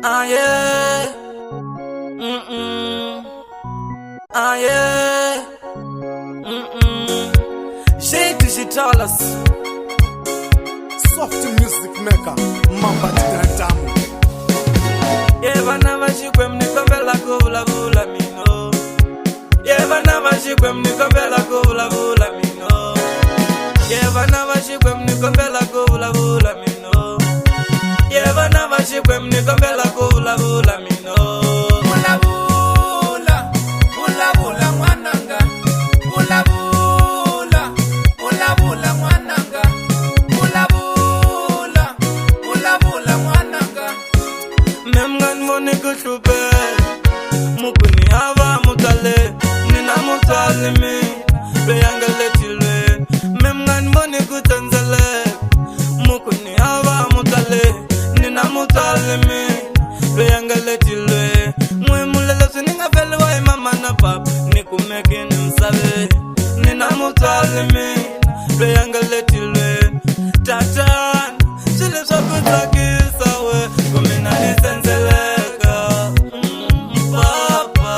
Ah yeah. Ah yeah. J Digitalis Soft music maker Mamba Tidantamu. Yevana vashikwe mnikombela kuvula vula mino. Yevana vashikwe mnikombela kuvula vula mino. Yevana vashikwe mnikombela kuvula vula mino. Yevana vashikwe mnikombela kuvula vula mino. Vula vula, vula vula mwananga. Vula vula, vula vula mwananga. Vula vula, vula vula mwananga. Memngan moni kushube mukuni hava mutale nina mutale mi beyangale tilwe. Memngan moni kutanzale mukuni hava mutale nina mutale mi beyangale tilwe. Mwe mulele suninga vele wa mama na pap nikumeke nimsabe nina mutale mi beyangale tilwe. Tatan chile shakutakisa we kumina nisenzeleka. Papa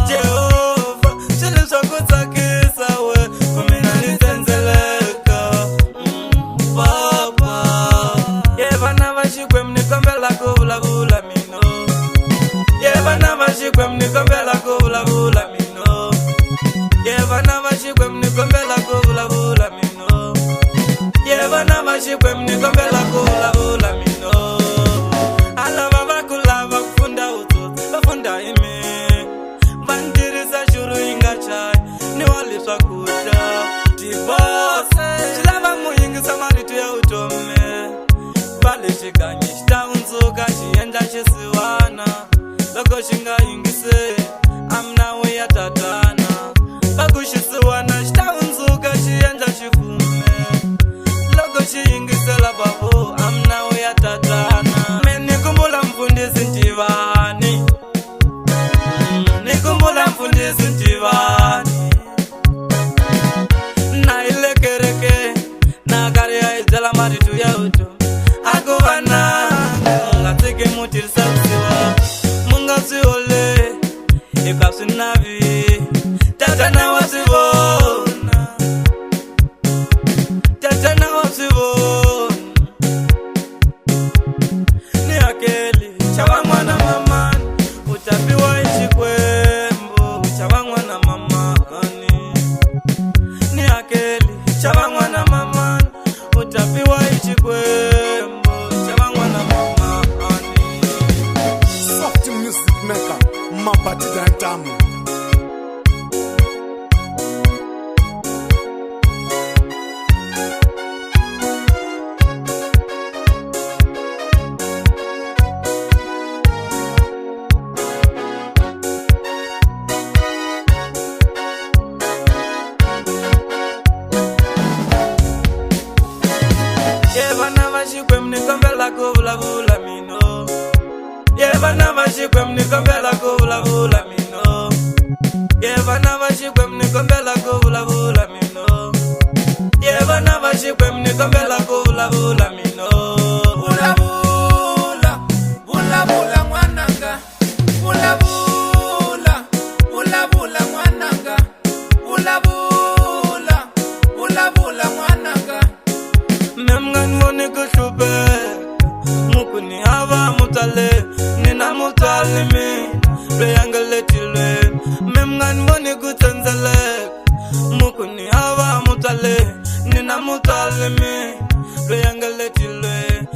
Jehova chile shakutakisa we kumina nisenzeleka. Papa Yevana vashikwe mnikombela kuvula vula mino. Yevana vashikwe mnikombela kuvula vula mino. Yevana vashikwe mnikombela kuvula vula mino. Yevana vashikwe mnikombela kuvula vula mino. Alava vakulava kufunda utsotsi vafunda ime. Vandirisa shuru ingachai niwali swakudya. Divose chilava muyingisa maritu ya utome. Vale shikanyi shitaunzuka shiendla shisiwana. Loko shinga ingise amnawe ya tatana. Vakushisiwana shitaunzuka shiendla shifume. Loko shiyingisela babo amnawe ya tatana. Menikumbula mfundisi ntivani. Nikumbula mfundisi ntivani. Na ile kereke na kari ya izela maritu ya uto. Akuvana ngatike mutirisa usiwa. Munga siole ikasinavi. Tatana wasivona. Tatana wasivona. Ni akeli chavangwa na mamani. Utapiwa ishi kwembo chavangwa na mamani. Ni akeli chavangwa na mamani. Utapiwa ishi kwembo chavangwa na mamani. Soft music maker Mamba Tidantamu. Yevana vashikwe mnikombela kuvula vula mino. Yevana vashikwe mnikombela kuvula vula mino. Yevana vashikwe mnikombela kuvula vula mino. Yevana vashikwe mnikombela kuvula vula mino. Vula vula, vula vula mwananga. Vula vula, vula vula mwananga. Vula vula, vula vula mwananga. Memngan moni kushube mukuni hava mutale nina mutale mi beyangale tilwe. Memngan moni kutanzale mukuni hava mutale nina mutale mi beyangale tilwe.